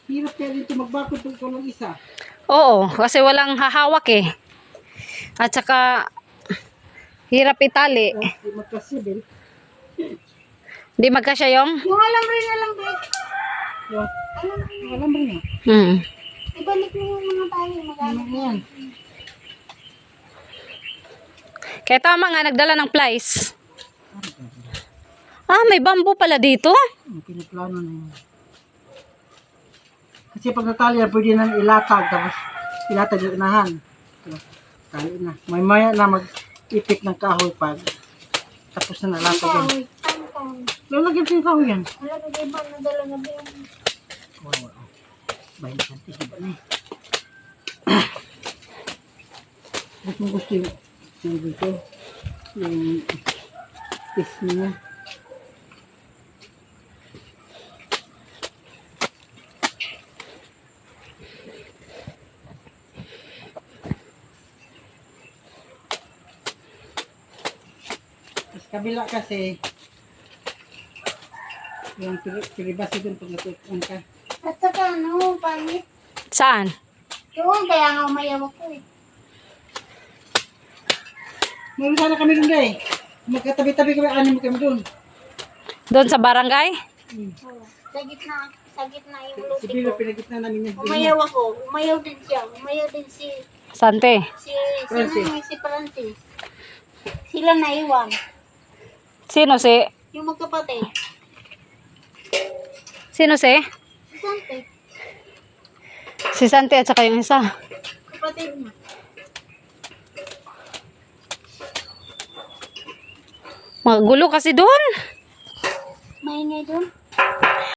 Hirap kaya dito magbakod kung ikaw lang isa. Oo, kasi walang hahawak eh. At saka, hirap itali. Di magkasibil. Di magkasya yung? Yung alam rin na lang, Bek. Alam mo na. Ibalik mo yung mga tali. Ano yan? Kaya tama nga, nagdala ng plies. Ah, may bamboo pala dito. Piniplano na yun. Kasi pag natali yan, pwede nang ilatag. Tapos ilatag yung unahan. Tali na. May maya na mag-ipit ng kahoy pag tapos na nalatag yan. Kahoy. Ano kahoy? Lalagyan sa kahoy yan. Wala ko iba nadala na ba yung... Wow. Bayan santi, diba na eh. Gusto yung dito. Yung piece niya. Tapos kabila kasi yung piribasi dun pag natutuan ka. At saka ano, pangit. Saan? Doon, kaya nga umayaw ako eh. Meron sana kami dun eh. Magkatabi-tabi kami, anim kami dun. Doon sa barangay? Oh, sa gitna yung Si luti Bilo, ko. pinagitna namin yung Umayaw ako, umayaw din siya. Umayaw din si Sante. Francis. Si Francis. Sila naiwan. Sino si? Yung magkapatid. Sino si? Si Sante. Si Sante at saka yung isa. Kapatid niya. Magulo kasi doon. Maingay doon.